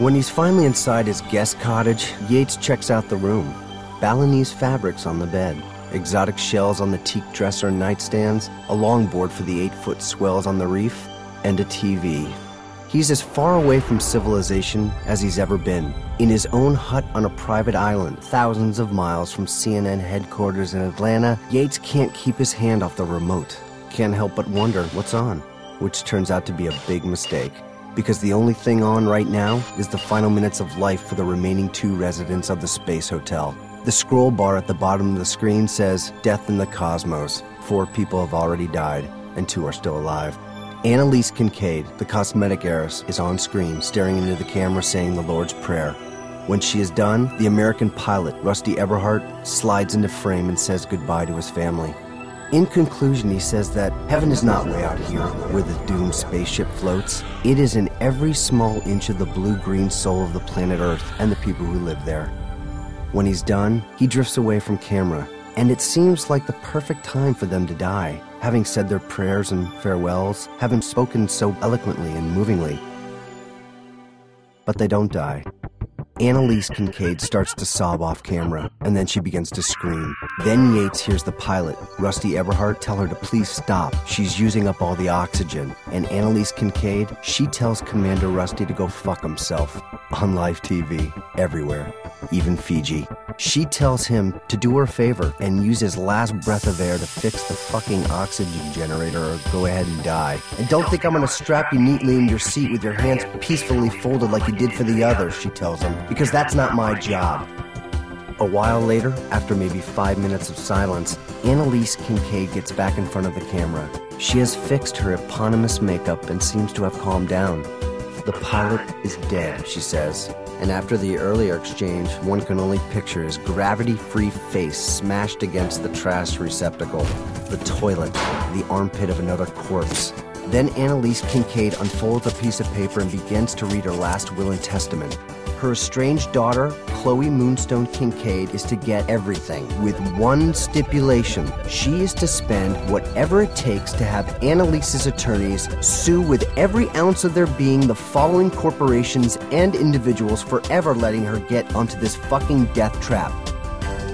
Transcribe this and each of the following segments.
When he's finally inside his guest cottage, Yates checks out the room. Balinese fabrics on the bed, exotic shells on the teak dresser nightstands, a longboard for the 8-foot swells on the reef, and a TV. He's as far away from civilization as he's ever been, in his own hut on a private island, thousands of miles from CNN headquarters in Atlanta. Yates can't keep his hand off the remote. Can't help but wonder what's on, which turns out to be a big mistake. Because the only thing on right now is the final minutes of life for the remaining 2 residents of the Space Hotel. The scroll bar at the bottom of the screen says, "Death in the Cosmos. 4 people have already died, and 2 are still alive." Annalise Kincaid, the cosmetic heiress, is on screen, staring into the camera saying the Lord's Prayer. When she is done, the American pilot, Rusty Eberhardt, slides into frame and says goodbye to his family. In conclusion, he says that heaven is not way out here where the doomed spaceship floats. It is in every small inch of the blue-green soul of the planet Earth and the people who live there. When he's done, he drifts away from camera, and it seems like the perfect time for them to die, having said their prayers and farewells, having spoken so eloquently and movingly. But they don't die. Annalise Kincaid starts to sob off camera, and then she begins to scream. Then Yates hears the pilot, Rusty Eberhardt, tell her to please stop. She's using up all the oxygen. And Annalise Kincaid, she tells Commander Rusty to go fuck himself. On live TV, everywhere, even Fiji. She tells him to do her a favor and use his last breath of air to fix the fucking oxygen generator or go ahead and die. And don't think I'm gonna strap you neatly in your seat with your hands peacefully folded like you did for the others, she tells him, because that's not my job. A while later, after maybe 5 minutes of silence, Annalise Kincaid gets back in front of the camera. She has fixed her eponymous makeup and seems to have calmed down. The pilot is dead, she says. And after the earlier exchange, one can only picture his gravity-free face smashed against the trash receptacle, the toilet, the armpit of another corpse. Then Annalise Kincaid unfolds a piece of paper and begins to read her last will and testament. Her estranged daughter, Chloe Moonstone Kincaid, is to get everything, with one stipulation. She is to spend whatever it takes to have Annalise's attorneys sue with every ounce of their being the following corporations and individuals for ever letting her get onto this fucking death trap.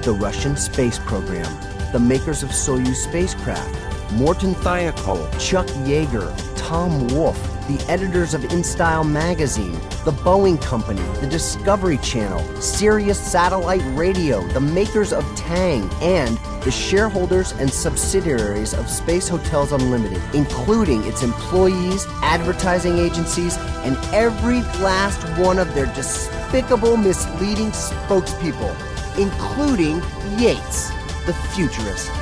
The Russian space program, the makers of Soyuz spacecraft, Morton Thiokol, Chuck Yeager, Tom Wolfe, the editors of InStyle magazine, the Boeing Company, the Discovery Channel, Sirius Satellite Radio, the makers of Tang, and the shareholders and subsidiaries of Space Hotels Unlimited, including its employees, advertising agencies, and every last one of their despicable, misleading spokespeople, including Yates, the Futurist.